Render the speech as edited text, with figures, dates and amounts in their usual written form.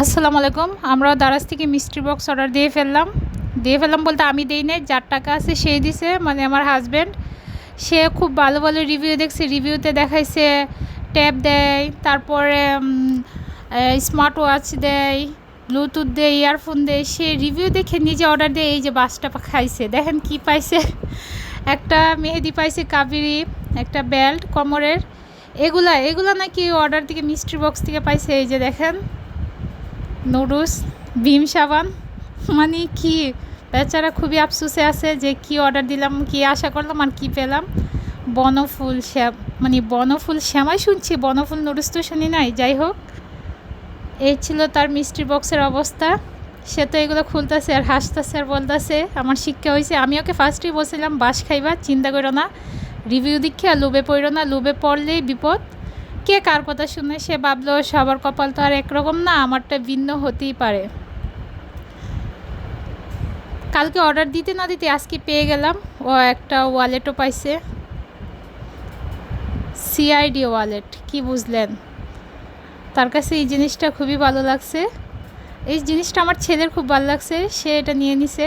আসসালামু আলাইকুম। আমরা দারাজ থেকে মিষ্টির বক্স অর্ডার দিয়ে ফেললাম বলতে আমি দেই নাই, যার টাকা আছে সেই দিছে, মানে আমার হাজব্যান্ড। সে খুব ভালো ভালো রিভিউ দেখছে, রিভিউতে দেখাইছে ট্যাব দেয়, তারপরে স্মার্ট ওয়াচ দেয়, ব্লুটুথ দেয়, ইয়ারফোন দেয়। সে রিভিউ দেখে নিজে অর্ডার দিয়ে এই যে বাসটা খাইছে। দেখেন কি পাইছে, একটা মেহেদি পাইছে কাবেরি, একটা বেল্ট কোমরের। এগুলা নাকি অর্ডার থেকে মিষ্টির বক্স থেকে পাইছে। এই যে দেখেন নুডলস, ভীম সাবান, মানে কি বেচারা খুবই আফসোসে আছে যে কি অর্ডার দিলাম, কি আশা করলাম আর কি পেলাম। বনফুল মানে বনফুল শ্যামাই শুনছি, বনফুল নুডলস তো শুনি নাই। যাই হোক, এই ছিল তার মিষ্টির বক্সের অবস্থা। সে তো এগুলো খুলতেছে আর হাসতেছে আর বলতেছে আমার শিক্ষা হয়েছে। আমি ওকে ফার্স্টেই বলছিলাম বাস খাইবা, চিন্তা করো না, রিভিউ দেখে আর লোভে পড়ো না, লোভে পড়লেই বিপদ। কে কার কথা শুনে, সে ভাবলো সবার কপাল তো আর একরকম না, আমারটা ভিন্ন হতেই পারে। কালকে অর্ডার দিতে না দিতে আজকে পেয়ে গেলাম। ও একটা ওয়ালেটও পাইছে, সিআইডি ওয়ালেট। কি বুঝলেন? তার কাছে এই জিনিসটা খুবই ভালো লাগছে। এই জিনিসটা আমার ছেলের খুব ভালো লাগছে, সে এটা নিয়ে নিছে।